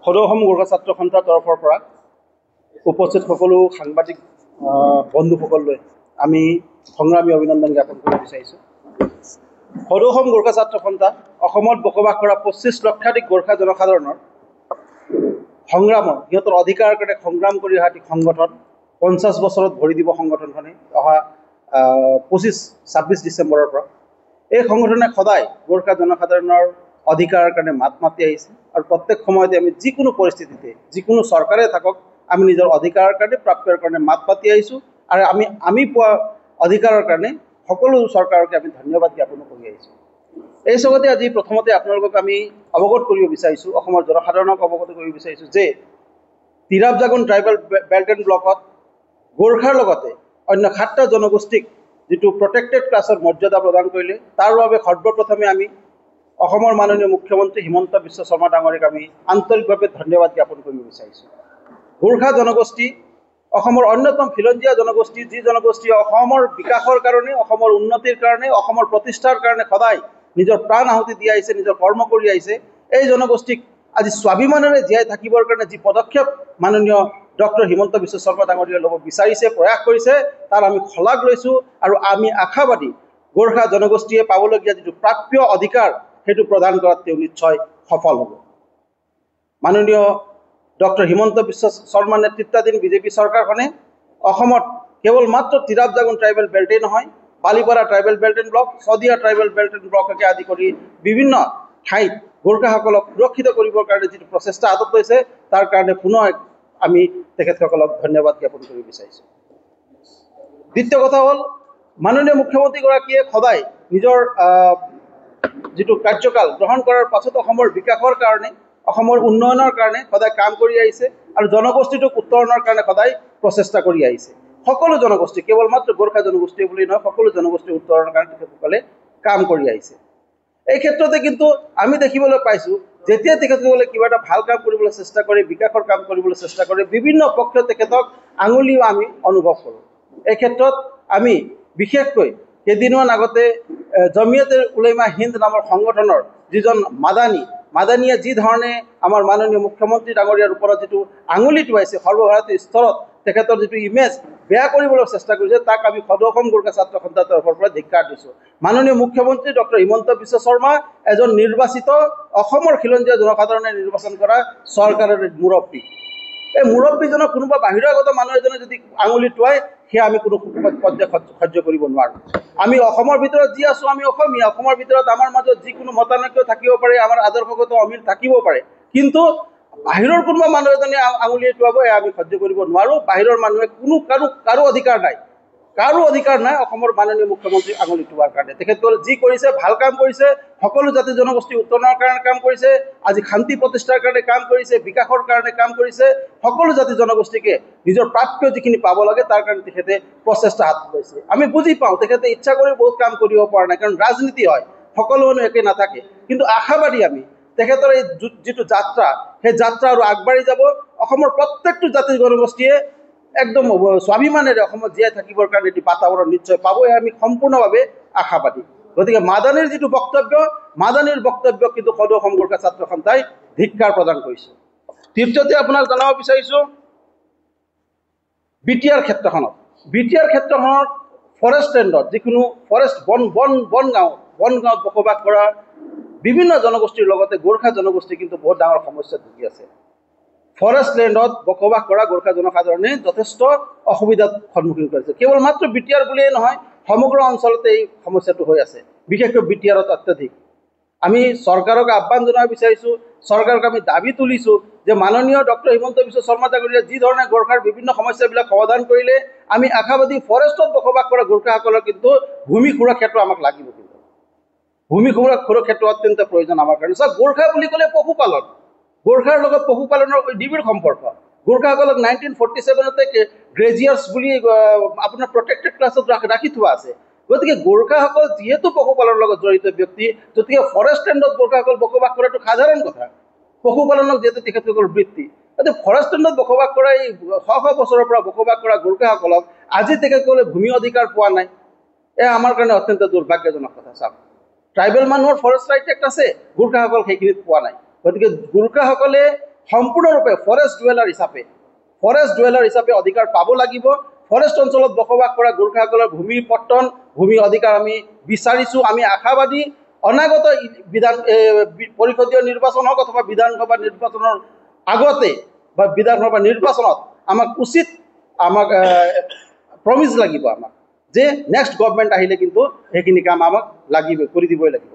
সদৌ অসম গোৰ্খা ছাত্ৰ সন্থাৰ তৰফৰ পৰা উপস্থিত সকলো সাংবাদিক বন্ধুসকললৈ আমি সংগ্ৰামী অভিনন্দন জ্ঞাপন কৰিব বিচাৰিছোঁ। সদৌ অসম গোৰ্খা ছাত্ৰ সন্থা অসমত বসবাস কৰা 25 লক্ষাধিক গোৰ্খা জনসাধাৰণৰ সংগ্ৰামৰ সিহঁতৰ অধিকাৰৰ কাৰণে সংগ্ৰাম কৰি অহা এটি সংগঠন। 50 বছৰত ভৰি দিব সংগঠনখনে অহা 26 ডিচেম্বৰৰ পৰা। এই সংগঠনে সদায় গোৰ্খা জনসাধাৰণৰ অধিকাৰৰ কাৰণে মাত মাতি আহিছে আৰু প্ৰত্যেক সময়তে আমি যিকোনো পৰিস্থিতিতে যিকোনো চৰকাৰে থাকক আমি নিজৰ অধিকাৰৰ কাৰণে প্ৰাপ্যৰ কাৰণে মাত মাতি আহিছোঁ আৰু আমি পোৱা অধিকাৰৰ কাৰণে সকলো চৰকাৰকে আমি ধন্যবাদ জ্ঞাপন কৰি আহিছোঁ। এই চবতে আজি প্ৰথমতে আপোনালোকক আমি অৱগত কৰিব বিচাৰিছোঁ, অসমৰ জনসাধাৰণক অৱগত কৰিব বিচাৰিছোঁ যে Tirap Jagun tribal belt and ব্লকত গোৰ্খাৰ লগতে অন্য 7টা জনগোষ্ঠীক যিটো প্ৰটেক্টেড ক্লাছৰ মৰ্যাদা প্ৰদান কৰিলে তাৰ বাবে সৰ্বপ্ৰথমে আমি অসমৰ মাননীয় মুখ্যমন্ত্ৰী হিমন্ত বিশ্ব শৰ্মা ডাঙৰীক আমি আন্তৰিকভাৱে ধন্যবাদ জ্ঞাপন কৰিব বিচাৰিছোঁ। গোৰ্খা জনগোষ্ঠী অসমৰ অন্যতম খিলঞ্জীয়া জনগোষ্ঠী, যি জনগোষ্ঠীয়ে অসমৰ বিকাশৰ কাৰণে, অসমৰ উন্নতিৰ কাৰণে, অসমৰ প্ৰতিষ্ঠাৰ কাৰণে সদায় নিজৰ প্ৰাণ আহুতি দি আহিছে, নিজৰ কৰ্ম কৰি আহিছে। এই জনগোষ্ঠীক আজি স্বাভিমানেৰে জীয়াই থাকিবৰ কাৰণে যি পদক্ষেপ মাননীয় ডক্টৰ হিমন্ত বিশ্ব শৰ্মা ডাঙৰীয়াই ল'ব বিচাৰিছে, প্ৰয়াস কৰিছে, তাৰ আমি শলাগ লৈছোঁ আৰু আমি আশাবাদী গোৰ্খা জনগোষ্ঠীয়ে পাবলগীয়া যিটো প্ৰাপ্য অধিকাৰ সেইটো প্ৰদান কৰাত তেওঁ নিশ্চয় সফল হ'ব। মাননীয় ডক্টৰ হিমন্ত বিশ্ব শৰ্মা নেতৃত্বাধীন বিজেপি চৰকাৰখনে অসমত কেৱল মাত্ৰ তিৰাপ জাগুন ট্ৰাইবেল বেল্টেই নহয়, Balipara tribal belt and block, Sadiya tribal belt and ব্লককে আদি কৰি বিভিন্ন ঠাইত গোৰ্খাসকলক সুৰক্ষিত কৰিবৰ কাৰণে যিটো প্ৰচেষ্টা হাতত লৈছে তাৰ কাৰণে পুনৰ আমি তেখেতসকলক ধন্যবাদ জ্ঞাপন কৰিব বিচাৰিছোঁ। দ্বিতীয় কথা হ'ল মাননীয় মুখ্যমন্ত্ৰীগৰাকীয়ে সদায় নিজৰ যিটো কাৰ্যকাল গ্ৰহণ কৰাৰ পাছত অসমৰ বিকাশৰ কাৰণে, অসমৰ উন্নয়নৰ কাৰণে সদায় কাম কৰি আহিছে আৰু জনগোষ্ঠীটোক উত্তৰণৰ কাৰণে সদায় প্ৰচেষ্টা কৰি আহিছে। সকলো জনগোষ্ঠী, কেৱল মাত্ৰ গোৰ্খা জনগোষ্ঠী বুলি নহয়, সকলো জনগোষ্ঠীৰ উত্তৰণৰ কাৰণে তেখেতসকলে কাম কৰি আহিছে। এই ক্ষেত্ৰতে কিন্তু আমি দেখিবলৈ পাইছোঁ যেতিয়া তেখেতসকলে কিবা এটা ভাল কাম কৰিবলৈ চেষ্টা কৰে, বিকাশৰ কাম কৰিবলৈ চেষ্টা কৰে, বিভিন্ন পক্ষই তেখেতক আঙুলিও আমি অনুভৱ কৰোঁ। এই ক্ষেত্ৰত আমি বিশেষকৈ কেইদিনমান আগতে জমিয়তে উলেমা হিন্দ নামৰ সংগঠনৰ যিজন মাদানীয়ে যি ধৰণে আমাৰ মাননীয় মুখ্যমন্ত্ৰী ডাঙৰীয়াৰ ওপৰত যিটো আঙুলি টোৱাইছে, সৰ্বভাৰতীয় স্তৰত তেখেতৰ যিটো ইমেজ বেয়া কৰিবলৈ চেষ্টা কৰিছে, তাক আমি সদৌ অসম গোৰ্খা ছাত্ৰ সন্থাৰ তৰফৰ পৰা ধিক্কাৰ দিছোঁ। মাননীয় মুখ্যমন্ত্ৰী ডক্টৰ হিমন্ত বিশ্ব শৰ্মা এজন নিৰ্বাচিত অসমৰ খিলঞ্জীয়া জনসাধাৰণে নিৰ্বাচন কৰা চৰকাৰৰ মুৰব্বী। এই মুৰব্বীজনক কোনোবা বাহিৰাগত মানুহ এজনে যদি আঙুলি টোৱাই সেয়া আমি কোনো পৰ্যায় সহ্য কৰিব নোৱাৰোঁ। আমি অসমৰ ভিতৰত যি আছোঁ আমি অসমীয়া, অসমৰ ভিতৰত আমাৰ মাজত যিকোনো মতানৈক্য থাকিব পাৰে, আমাৰ আদৰ্শগত অমিল থাকিব পাৰে, কিন্তু বাহিৰৰ কোনোবা মানুহ এজনে আঙুলি টোৱাব এয়া আমি সহ্য কৰিব নোৱাৰোঁ। বাহিৰৰ মানুহে কাৰো অধিকাৰ নাই অসমৰ মাননীয় মুখ্যমন্ত্ৰী আঙুলি টোৱাৰ কাৰণে। তেখেতসকলে যি কৰিছে ভাল কাম কৰিছে, সকলো জাতি জনগোষ্ঠী উত্তৰণৰ কাৰণে কাম কৰিছে, আজি শান্তি প্ৰতিষ্ঠাৰ কাৰণে কাম কৰিছে, বিকাশৰ কাৰণে কাম কৰিছে, সকলো জাতি জনগোষ্ঠীকে নিজৰ প্ৰাপ্য যিখিনি পাব লাগে তাৰ কাৰণে তেখেতে প্ৰচেষ্টা হাতত লৈছে। আমি বুজি পাওঁ তেখেতে ইচ্ছা কৰি বহুত কাম কৰিব পৰা নাই, কাৰণ ৰাজনীতি হয়, সকলো মানুহ একে নাথাকে, কিন্তু আশাবাদী আমি তেখেতৰ এই যিটো যাত্ৰা, সেই যাত্ৰা আৰু আগবাঢ়ি যাব। অসমৰ প্ৰত্যেকটো জাতি জনগোষ্ঠীয়ে একদম স্বাভিমানেৰে অসমত জীয়াই থাকিবৰ কাৰণে এটি বাতাবৰণ নিশ্চয় পাব, এয়া আমি সম্পূৰ্ণভাৱে আশাবাদী। গতিকে মাদানীৰ যিটো বক্তব্য, মাদানীৰ বক্তব্য কিন্তু সদৌ অসম গোৰ্খা ছাত্ৰ সন্থাই ধিক্কাৰ প্ৰদান কৰিছে। তৃতীয়তে আপোনাক জনাব বিচাৰিছোঁ বিটিআৰ ক্ষেত্ৰখনত ফৰেষ্ট লেণ্ডত, যিকোনো ফৰেষ্ট বনগাঁৱত বসবাস কৰা বিভিন্ন জনগোষ্ঠীৰ লগতে গোৰ্খা জনগোষ্ঠী কিন্তু বহুত ডাঙৰ সমস্যাত ভুগি আছে। ফৰেষ্ট লেণ্ডত বসবাস কৰা গোৰ্খা জনসাধাৰণে যথেষ্ট অসুবিধাৰ সন্মুখীন কৰিছে। কেৱল মাত্ৰ বিটিআৰ বুলিয়েই নহয়, সমগ্ৰ অঞ্চলতে এই সমস্যাটো হৈ আছে, বিশেষকৈ বিটিআৰত অত্যাধিক। আমি চৰকাৰক আহ্বান জনাব বিচাৰিছোঁ, চৰকাৰক আমি দাবী তুলিছোঁ যে মাননীয় ডক্টৰ হিমন্ত বিশ্ব শৰ্মা ডাঙৰীয়াই যি ধৰণে গোৰ্খাৰ বিভিন্ন সমস্যাবিলাক সমাধান কৰিলে, আমি আশাবাদী ফৰেষ্টত বসবাস কৰা গোৰ্খাসকলৰ কিন্তু ভূমি সুৰক্ষাটো আমাক লাগিব। কিন্তু ভূমি সুৰক্ষাটো অত্যন্ত প্ৰয়োজন আমাৰ কাৰণে। চাওক, গোৰ্খা বুলি ক'লে পশুপালন, গোৰ্খাৰ লগত পশুপালনৰ নিবিড় সম্পৰ্ক। গোৰ্খাসকলক 1947তে গ্ৰেজিয়াৰ্ছ বুলি আপোনাৰ প্ৰটেক্টেড ক্লাছত ৰাখি থোৱা আছে। গতিকে গোৰ্খাসকল যিহেতু পশুপালনৰ লগত জড়িত ব্যক্তি, গতিকে ফৰেষ্ট লেণ্ডত গোৰ্খাসকল বসবাস কৰাটো সাধাৰণ কথা। পশুপালনক যিহেতু তেখেতসকলৰ বৃত্তি, গতিকে ফৰেষ্ট লেণ্ডত বসবাস কৰা এই শ বছৰৰ পৰা বসবাস কৰা গোৰ্খাসকলক আজি তেখেতসকলে ভূমি অধিকাৰ পোৱা নাই, এয়া আমাৰ কাৰণে অত্যন্ত দুৰ্ভাগ্যজনক কথা। চাওক, ট্ৰাইবেল মানুহৰ ফৰেষ্ট ৰাইট এক্ট আছে, গোৰ্খাসকল সেইখিনিত পোৱা নাই। গতিকে গোৰ্খাসকলে সম্পূৰ্ণৰূপে ফৰেষ্ট ডুৱেলাৰ হিচাপে অধিকাৰ পাব লাগিব। ফৰেষ্ট অঞ্চলত বসবাস কৰা গোৰ্খাসকলৰ ভূমিৰ পট্টন ভূমি অধিকাৰ আমি বিচাৰিছোঁ। আমি আশাবাদী অনাগত পৰিষদীয় নিৰ্বাচন হওক অথবা বিধানসভা নিৰ্বাচনৰ আগতে বা বিধানসভা নিৰ্বাচনত আমাক প্ৰমিছ লাগিব আমাক যে নেক্সট গভৰ্ণমেণ্ট আহিলে কিন্তু সেইখিনি কাম আমাক লাগিবই, কৰি দিবই লাগিব।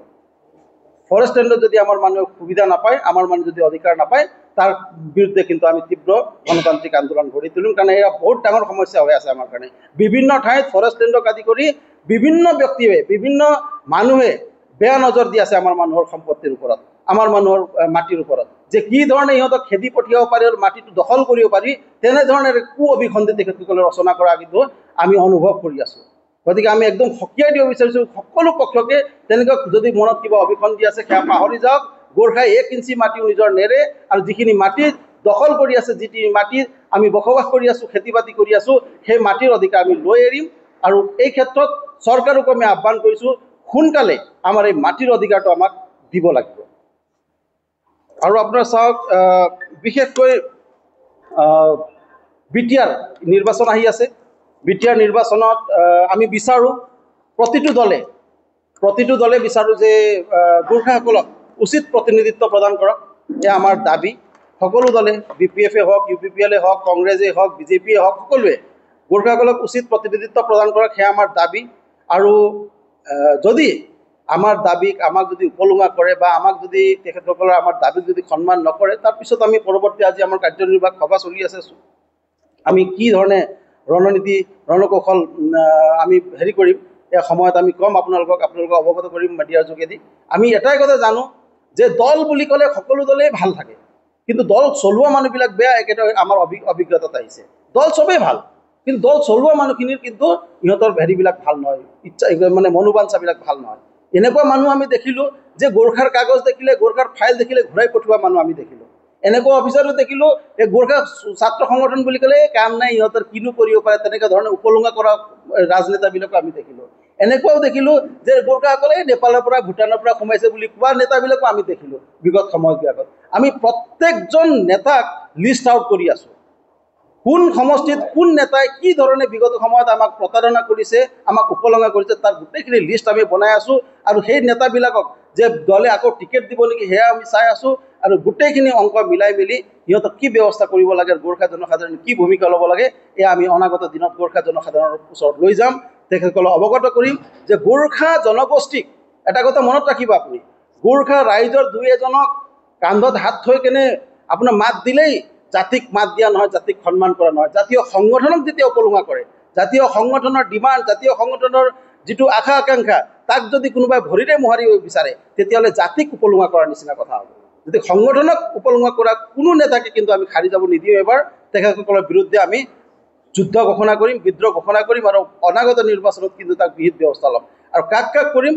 ফৰেষ্ট লেণ্ডত যদি আমাৰ মানুহে সুবিধা নাপায়, আমাৰ মানুহ যদি অধিকাৰ নাপায়, তাৰ বিৰুদ্ধে কিন্তু আমি তীব্ৰ গণতান্ত্ৰিক আন্দোলন গঢ়ি তুলিম। কাৰণ এয়া বহুত ডাঙৰ সমস্যা হৈ আছে আমাৰ কাৰণে। বিভিন্ন ঠাইত ফৰেষ্ট লেণ্ডক আদি কৰি বিভিন্ন ব্যক্তিয়ে বিভিন্ন মানুহে বেয়া নজৰ দি আছে আমাৰ মানুহৰ সম্পত্তিৰ ওপৰত, আমাৰ মানুহৰ মাটিৰ ওপৰত, যে কি ধৰণে ইহঁতক খেদি পঠিয়াব পাৰি আৰু মাটিটো দখল কৰিব পাৰি, তেনেধৰণে কু অভিসন্ধি তেখেতসকলে ৰচনা কৰা কিন্তু আমি অনুভৱ কৰি আছোঁ। গতিকে আমি একদম সকীয়াই দিব বিচাৰিছোঁ সকলো পক্ষকে, তেনেকুৱা যদি মনত কিবা অভিসন্ধি আছে সেয়া পাহৰি যাওক। গোৰ্খাই 1 ইঞ্চি মাটিও নিজৰ নেৰে, আৰু যিখিনি মাটি দখল কৰি আছে, যিখিনি মাটিত আমি বসবাস কৰি আছোঁ, খেতি বাতি কৰি আছোঁ, সেই মাটিৰ অধিকাৰ আমি লৈ এৰিম। আৰু এই ক্ষেত্ৰত চৰকাৰকো আমি আহ্বান কৰিছোঁ, সোনকালে আমাৰ এই মাটিৰ অধিকাৰটো আমাক দিব লাগিব। আৰু আপোনাৰ চাওক, বিশেষকৈ বিটিআৰ নিৰ্বাচন আহি আছে। বিটিআৰ নিৰ্বাচনত আমি বিচাৰোঁ প্ৰতিটো দলে বিচাৰোঁ যে গোৰ্খাসকলক উচিত প্ৰতিনিধিত্ব প্ৰদান কৰক। এয়া আমাৰ দাবী। সকলো দলে, BPF হওক, UPPL হওক, কংগ্ৰেছেই হওক, BJPয়ে হওক, সকলোৱে গোৰ্খাসকলক উচিত প্ৰতিনিধিত্ব প্ৰদান কৰক, সেয়া আমাৰ দাবী। আৰু যদি আমাৰ দাবীক আমাক যদি উপলুঙা কৰে বা আমাক যদি তেখেতসকলৰ আমাৰ দাবীক যদি সন্মান নকৰে, তাৰপিছত আমি পৰৱৰ্তী আজি আমাৰ কাৰ্যনিৰ্বাহক সভা চলি আছে, আমি কি ধৰণে ৰণকৌশল আমি কৰিম, এই সময়ত আমি ক'ম আপোনালোকক অৱগত কৰিম মিডিয়াৰ যোগেদি। আমি এটাই কথা জানো যে দল বুলি ক'লে সকলো দলেই ভাল থাকে, কিন্তু দল চলোৱা মানুহবিলাক বেয়া। একেদৰে আমাৰ অভিজ্ঞতাত আহিছে, দল চবেই ভাল, কিন্তু দল চলোৱা মানুহখিনিৰ কিন্তু ইহঁতৰ হেৰিবিলাক ভাল নহয়, মনোবাঞ্ছাবিলাক ভাল নহয়। এনেকুৱা মানুহ আমি দেখিলোঁ যে গোৰ্খাৰ কাগজ দেখিলে, গোৰ্খাৰ ফাইল দেখিলে ঘূৰাই পঠোৱা মানুহ আমি দেখিলোঁ। এনেকুৱা অফিচাৰো দেখিলোঁ, এই গোৰ্খা ছাত্ৰ সংগঠন বুলি ক'লে কাম নাই, ইহঁতৰ কিনো কৰিব পাৰে, তেনেকুৱা ধৰণে উপলুঙা কৰা ৰাজনেতাবিলাকো আমি দেখিলোঁ। এনেকুৱাও দেখিলোঁ যে গোৰ্খাসকলে নেপালৰ পৰা ভূটানৰ পৰা সোমাইছে বুলি কোৱা নেতাবিলাকো আমি দেখিলোঁ বিগত সময়বিলাকত। আমি প্ৰত্যেকজন নেতাক লিষ্ট আউট কৰি আছোঁ, কোন সমষ্টিত কোন নেতাই কি ধৰণে বিগত সময়ত আমাক প্ৰতাৰণা কৰিছে, আমাক উপলুঙা কৰিছে, তাৰ গোটেইখিনি লিষ্ট আমি বনাই আছোঁ। আৰু সেই নেতাবিলাকক যে দলে আকৌ টিকেট দিব নেকি সেয়া আমি চাই আছোঁ। আৰু গোটেইখিনি অংক মিলাই মেলি সিহঁতক কি ব্যৱস্থা কৰিব লাগে, গোৰ্খা জনসাধাৰণে কি ভূমিকা ল'ব লাগে, এয়া আমি অনাগত দিনত গোৰ্খা জনসাধাৰণৰ ওচৰত লৈ যাম, তেখেতসকলক অৱগত কৰিম যে গোৰ্খা জনগোষ্ঠীক এটা কথা মনত ৰাখিব আপুনি, গোৰ্খা ৰাইজৰ দুই এজনক কান্ধত হাত থৈ কেনে আপোনাৰ মাত দিলেই জাতিক মাত দিয়া নহয়, জাতিক সন্মান কৰা নহয়। জাতীয় সংগঠনক যেতিয়া উপলুঙা কৰে, জাতীয় সংগঠনৰ ডিমাণ্ড, জাতীয় সংগঠনৰ যিটো আশা আকাংক্ষা, তাক যদি কোনোবাই ভৰিৰে মোহাৰিব বিচাৰে, তেতিয়াহ'লে জাতিক উপলুঙা কৰাৰ নিচিনা কথা হ'ব। যদি সংগঠনক উপলুঙা কৰা কোনো নেতাকে কিন্তু আমি সাৰি যাব নিদিওঁ। এবাৰ তেখেতসকলৰ বিৰুদ্ধে আমি যুদ্ধ ঘোষণা কৰিম, বিদ্ৰোহ ঘোষণা কৰিম, আৰু অনাগত নিৰ্বাচনত কিন্তু তাক বিহিত ব্যৱস্থা ল'ম। আৰু কাক কৰিম,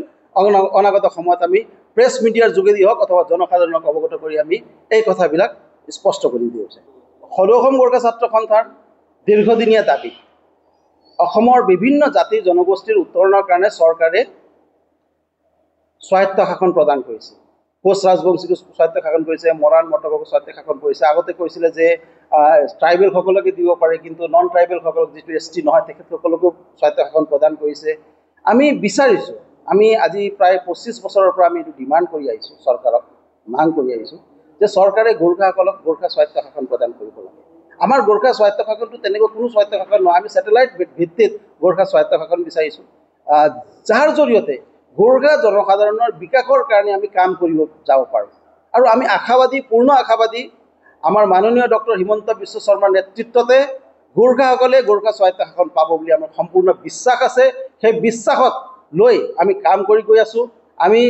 অনাগত সময়ত আমি প্ৰেছ মিডিয়াৰ যোগেদি হওক অথবা জনসাধাৰণক অৱগত কৰি আমি এই কথাবিলাক স্পষ্ট কৰি দি আছে। সদৌ অসম গোৰ্খা ছাত্ৰ সন্থাৰ দীৰ্ঘদিনীয়া দাবী, অসমৰ বিভিন্ন জাতি জনগোষ্ঠীৰ উত্তৰণৰ কাৰণে চৰকাৰে স্বায়ত্ত শাসন প্ৰদান কৰিছে। কোচ ৰাজবংশীকো স্বায়ত্ত শাসন কৰিছে, মৰাণ মটককো স্বায়ত্ত শাসন কৰিছে। আগতে কৈছিলে যে ট্ৰাইবেলসকলকে দিব পাৰে, কিন্তু নন ট্ৰাইবেলসকলক, যিটো ST নহয়, তেখেতসকলকো স্বায়ত্ত শাসন প্ৰদান কৰিছে। আমি বিচাৰিছোঁ, আমি আজি প্ৰায় 25 বছৰৰ পৰা আমি এইটো ডিমাণ্ড কৰি আহিছোঁ, চৰকাৰক মাং কৰি আহিছোঁ যে চৰকাৰে গোৰ্খাসকলক গোৰ্খা স্বায়ত্ত শাসন প্ৰদান কৰিব লাগে। আমাৰ গোৰ্খা স্বায়ত্ত শাসনটো তেনেকুৱা কোনো স্বায়ত্ত শাসন নহয়, আমি ছেটেলাইট ভিত্তিত গোৰ্খা স্বায়ত্ত শাসন বিচাৰিছোঁ, যাৰ জৰিয়তে গোৰ্খা জনসাধাৰণৰ বিকাশৰ কাৰণে আমি কাম কৰিব যাব পাৰোঁ। আৰু আমি আশাবাদী, পূৰ্ণ আশাবাদী, আমাৰ মাননীয় ডক্টৰ হিমন্ত বিশ্ব শৰ্মাৰ নেতৃত্বতে গোৰ্খাসকলে গোৰ্খা স্বায়ত্ত শাসন পাব বুলি আমাৰ সম্পূৰ্ণ বিশ্বাস আছে। সেই বিশ্বাসত লৈ আমি কাম কৰি গৈ আছোঁ। আমি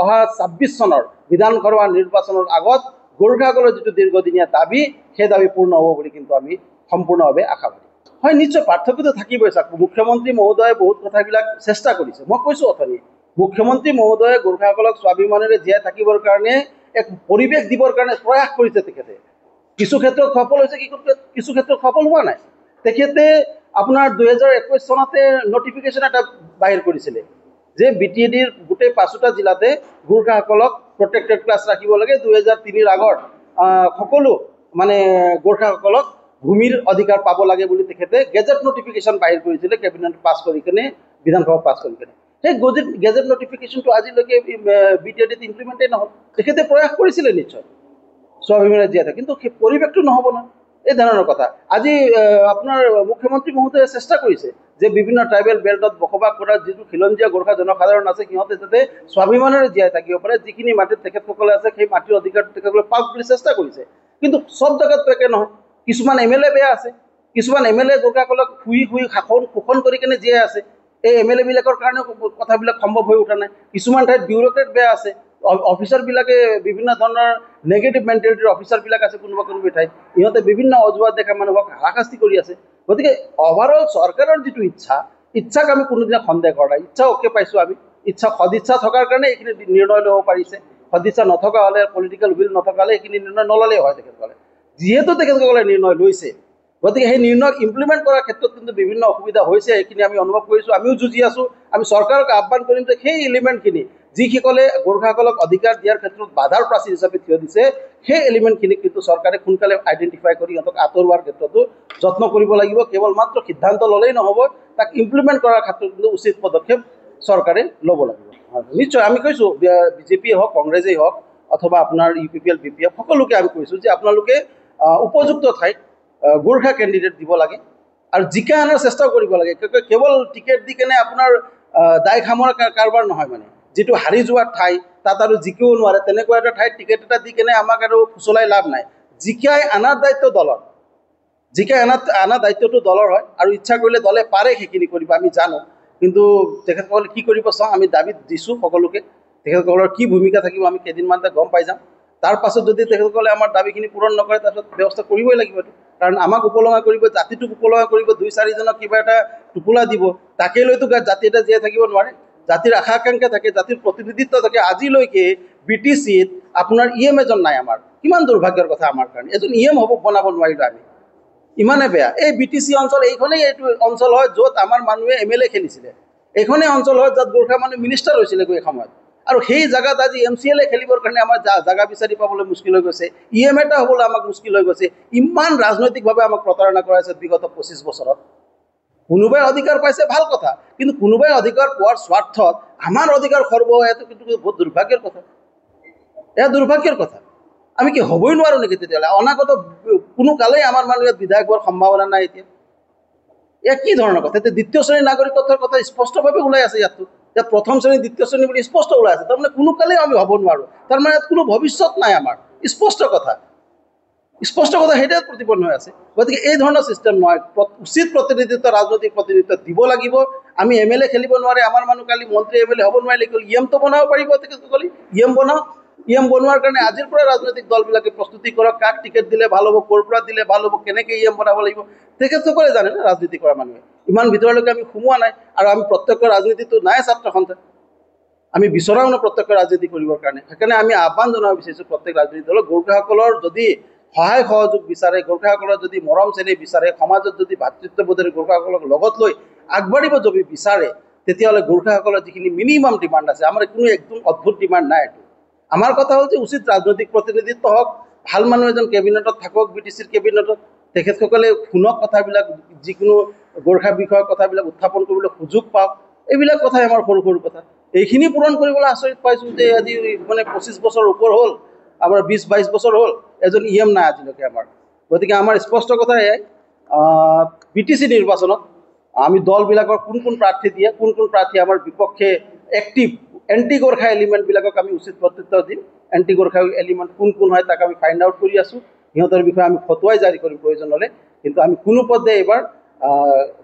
অহা 26 চনৰ বিধানসভা নিৰ্বাচনৰ আগত গোৰ্খাসকলৰ যিটো দীৰ্ঘদিনীয়া দাবী, সেই দাবী পূৰ্ণ হ'ব বুলি কিন্তু আমি সম্পূৰ্ণভাৱে আশাবাদী। হয়, নিশ্চয় পাৰ্থক্যটো থাকিবই। চাওক, মুখ্যমন্ত্ৰী মহোদয়ে বহুত কথাবিলাক চেষ্টা কৰিছে। মই কৈছোঁ অথনি, মুখ্যমন্ত্ৰী মহোদয়ে গোৰ্খাসকলক স্বাভিমানেৰে জীয়াই থাকিবৰ কাৰণে এক পৰিৱেশ দিবৰ কাৰণে প্ৰয়াস কৰিছে। তেখেতে কিছু ক্ষেত্ৰত সফল হৈছে, কিছু ক্ষেত্ৰত সফল হোৱা নাই। তেখেতে আপোনাৰ 2021 চনতে নটিফিকেশ্যন এটা বাহিৰ কৰিছিলে যে BTADৰ গোটেই 5টা জিলাতে গোৰ্খাসকলক প্ৰটেক্টেড ক্লাছ ৰাখিব লাগে 2003ৰ আগত। সকলো মানে গোৰ্খাসকলক ভূমিৰ অধিকাৰ পাব লাগে বুলি তেখেতে গেজেট নটিফিকেশ্যন বাহিৰ কৰিছিলে, কেবিনেট পাছ কৰি কিনে, বিধানসভা পাছ কৰি কিনে। সেই গেজেট নটিফিকেশ্যনটো আজিলৈকে BTAD ইমপ্লিমেণ্টেই নহ'ল। তেখেতে প্ৰয়াস কৰিছিলে নিশ্চয় স্বাভিমানে জীয়াই থাকে, কিন্তু সেই পৰিৱেশটো নহ'ব নহয়, এই ধৰণৰ কথা। আজি আপোনাৰ মুখ্যমন্ত্ৰী মহোদয়ে চেষ্টা কৰিছে যে বিভিন্ন ট্ৰাইবেল বেল্টত বসবাস কৰা যিটো খিলঞ্জীয়া গোৰ্খা জনসাধাৰণ আছে, সিহঁতে যাতে স্বাভিমানেৰে জীয়াই থাকিব পাৰে, যিখিনি মাটিত তেখেতসকলে আছে সেই মাটিৰ অধিকাৰ তেখেতসকলে পাওক বুলি চেষ্টা কৰিছে। কিন্তু চব জেগাততো একে নহয়। কিছুমান MLA বেয়া আছে, কিছুমান MLA গোৰ্খাসকলক শুই শোষণ কৰি কিনে জীয়াই আছে। এই MLA বিলাকৰ কাৰণেও কথাবিলাক সম্ভৱ হৈ উঠা নাই। কিছুমান ঠাইত বিউৰক্ৰেট বেয়া আছে, অফিচাৰবিলাকে বিভিন্ন ধৰণৰ নেগেটিভ মেণ্টেলিটিৰ অফিচাৰবিলাক আছে কোনোবা ঠাইত, ইহঁতে বিভিন্ন অজুহাত দেখা মানুহক হাৰাশাস্তি কৰি আছে। গতিকে অভাৰঅল চৰকাৰৰ যিটো ইচ্ছাক আমি কোনোদিনা সন্দেহ কৰা নাই। ইচ্ছা অকে পাইছোঁ আমি, সদিচ্ছা থকাৰ কাৰণে এইখিনি নিৰ্ণয় ল'ব পাৰিছে। সদিচ্ছা নথকা হ'লে, পলিটিকেল উইল নথকা হ'লে এইখিনি নিৰ্ণয় নল'লেই হয় তেখেতসকলে। যিহেতু তেখেতসকলে নিৰ্ণয় লৈছে, গতিকে সেই নিৰ্ণয়ক ইমপ্লিমেণ্ট কৰাৰ ক্ষেত্ৰত কিন্তু বিভিন্ন অসুবিধা হৈছে, সেইখিনি আমি অনুভৱ কৰিছোঁ, আমিও যুঁজি আছোঁ। আমি চৰকাৰক আহ্বান কৰিম যে সেই এলিমেণ্টখিনি যিসকলে গোৰ্খাসকলক অধিকাৰ দিয়াৰ ক্ষেত্ৰত বাধাৰ প্ৰাচীৰ হিচাপে থিয় দিছে, সেই এলিমেণ্টখিনিক কিন্তু চৰকাৰে সোনকালে আইডেণ্টিফাই কৰি সিহঁতক আঁতৰোৱাৰ ক্ষেত্ৰতো যত্ন কৰিব লাগিব। কেৱল মাত্ৰ সিদ্ধান্ত ল'লেই নহ'ব, তাক ইমপ্লিমেণ্ট কৰাৰ ক্ষেত্ৰত কিন্তু উচিত পদক্ষেপ চৰকাৰে ল'ব লাগিব। নিশ্চয় আমি কৈছোঁ, BJPয়ে হওক, কংগ্ৰেছেই হওক, অথবা আপোনাৰ UPPL BPF সকলোকে আমি কৈছোঁ যে আপোনালোকে উপযুক্ত ঠাইত গোৰ্খা কেণ্ডিডেট দিব লাগে আৰু জিকাই অনাৰ চেষ্টাও কৰিব লাগে। কেৱল টিকেট দি কেনে আপোনাৰ দায় খামৰা কাৰবাৰ নহয়। মানে যিটো হাৰি যোৱাৰ ঠাই, তাত আৰু জিকিও নোৱাৰে, তেনেকুৱা এটা ঠাইত টিকেট এটা দি কেনে আমাক আৰু ফুচলাই লাভ নাই। জিকাই অনাৰ দায়িত্ব দলৰ, জিকাই অনা দায়িত্বটো দলৰ হয়, আৰু ইচ্ছা কৰিলে দলে পাৰে সেইখিনি কৰিব, আমি জানো। কিন্তু তেখেতসকলে কি কৰিব চাওঁ, আমি দাবীত দিছোঁ সকলোকে। তেখেতসকলৰ কি ভূমিকা থাকিব আমি কেইদিনমানতে গম পাই যাম। তাৰ পাছত যদি তেখেতসকলে আমাৰ দাবীখিনি পূৰণ নকৰে, তাৰপিছত ব্যৱস্থা কৰিবই লাগিব। কাৰণ আমাক উপলুঙা কৰিব, জাতিটোক উপলুঙা কৰিব, 2-4জনক কিবা এটা টোপোলা দিব, তাকে লৈতো জাতি এটা জীয়াই থাকিব নোৱাৰে। জাতিৰ আশা আকাংক্ষা থাকে, জাতিৰ প্ৰতিনিধিত্ব থাকে। আজিলৈকে BTCত আপোনাৰ EM এজন নাই আমাৰ। কিমান দুৰ্ভাগ্যৰ কথা আমাৰ কাৰণে। এজন EM বনাব নোৱাৰিলোঁ আমি, ইমানে বেয়া। এই BTC অঞ্চল, এইখনেই এইটো অঞ্চল হয় য'ত আমাৰ মানুহে MLA খেলিছিলে। এইখনেই অঞ্চল হয় য'ত গোৰ্খা মানুহে মিনিষ্টাৰ হৈছিলে গৈ সময়ত। আৰু সেই জেগাত আজি MCLA খেলিবৰ কাৰণে আমাৰ জেগা বিচাৰি পাবলৈ মুস্কিল হৈ গৈছে। EM এটা হ'বলৈ আমাক মুস্কিল হৈ গৈছে। ইমান ৰাজনৈতিকভাৱে আমাক প্ৰতাৰণা কৰাইছে বিগত 25 বছৰত। কোনোবাই অধিকাৰ পাইছে, ভাল কথা, কিন্তু কোনোবাই অধিকাৰ পোৱাৰ স্বাৰ্থত আমাৰ অধিকাৰ খৰ্ব হোৱাটো কিন্তু বহুত দুৰ্ভাগ্যৰ কথা। এয়া দুৰ্ভাগ্যৰ কথা। আমি কি হ'বই নোৱাৰোঁ নেকি তেতিয়াহ'লে? অনাগত কোনো কালেই আমাৰ মানুহে বিধায়ক হোৱাৰ সম্ভাৱনা নাই এতিয়া। এয়া কি ধৰণৰ কথা? এতিয়া দ্বিতীয় শ্ৰেণীৰ নাগৰিকত্বৰ কথা স্পষ্টভাৱে ওলাই আছে। ইয়াত প্ৰথম শ্ৰেণী, দ্বিতীয় শ্ৰেণী বুলি স্পষ্ট ওলাই আছে। তাৰমানে কোনো কালেই আমি হ'ব নোৱাৰোঁ, তাৰমানে ইয়াত কোনো ভৱিষ্যত নাই আমাৰ। স্পষ্ট কথা সেইটোৱে প্ৰতিপন্ন হৈ আছে। গতিকে এই ধৰণৰ ছিষ্টেম নহয়। উচিত প্ৰতিনিধিত্ব, ৰাজনৈতিক প্ৰতিনিধিত্ব দিব লাগিব। আমি MLA খেলিব নোৱাৰে, আমাৰ মানুহ কালি মন্ত্ৰী MLA হ'ব নোৱাৰিলে EMটো বনাব পাৰিব তেখেতসকলে। EM বনাওক। EM বনোৱাৰ কাৰণে আজিৰ পৰা ৰাজনৈতিক দলবিলাকে প্ৰস্তুতি কৰক। কাক টিকেট দিলে ভাল হ'ব, ক'ৰ পৰা দিলে ভাল হ'ব, কেনেকৈ EM বনাব লাগিব, তেখেতসকলে জানে না ৰাজনীতি কৰা মানুহে। ইমান ভিতৰলৈকে আমি সোমোৱা নাই, আৰু আমি প্ৰত্যক্ষ ৰাজনীতিটো নাই ছাত্ৰ সন্থা। আমি বিচৰাও ন প্ৰত্যক্ষ ৰাজনীতি কৰিবৰ কাৰণে। সেইকাৰণে আমি আহ্বান জনাব বিচাৰিছোঁ প্ৰত্যেক ৰাজনীতি দলক, গোৰ্খাসকলৰ যদি সহায় সহযোগ বিচাৰে, গোৰ্খাসকলৰ যদি মৰম চেনেহ বিচাৰে, সমাজত যদি ভাতৃত্ববোধেৰে গোৰ্খাসকলক লগত লৈ আগবাঢ়িব যদি বিচাৰে, তেতিয়াহ'লে গোৰ্খাসকলৰ যিখিনি মিনিমাম ডিমাণ্ড আছে, আমাৰ কোনো একদম অদ্ভুত ডিমাণ্ড নাই। এইটো আমাৰ কথা হ'ল যে উচিত ৰাজনৈতিক প্ৰতিনিধিত্ব হওক, ভাল মানুহ এজন কেবিনেটত থাকক, BTCৰ কেবিনেটত, তেখেতসকলে শুনক কথাবিলাক, যিকোনো গোৰ্খা বিষয়ক কথাবিলাক উত্থাপন কৰিবলৈ সুযোগ পাওক। এইবিলাক কথাই আমাৰ সৰু সৰু কথা। এইখিনি পূৰণ কৰিবলৈ আচৰিত পাইছোঁ যে আজি মানে 25 বছৰ ওপৰ হ'ল, আমাৰ 20-22 বছৰ হ'ল, এজন EM নাই আজিলৈকে আমাৰ। গতিকে আমাৰ স্পষ্ট কথা এয়াই, BTC নিৰ্বাচনত আমি দলবিলাকৰ কোন প্ৰাৰ্থী দিয়ে, কোন প্ৰাৰ্থী আমাৰ বিপক্ষে এক্টিভ এণ্টি গোৰ্খা এলিমেণ্টবিলাকক আমি উচিত প্ৰত্যুত্তৰ দিম। এণ্টি গোৰ্খা এলিমেণ্ট কোন হয় তাক আমি ফাইণ্ড আউট কৰি আছোঁ। সিহঁতৰ বিষয়ে আমি ফটোৱাই জাৰি কৰিম প্ৰয়োজন হ'লে, কিন্তু আমি কোনো পধ্যে এইবাৰ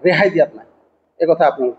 ৰেহাই দিয়াত নাই। এই কথা আপোনালোক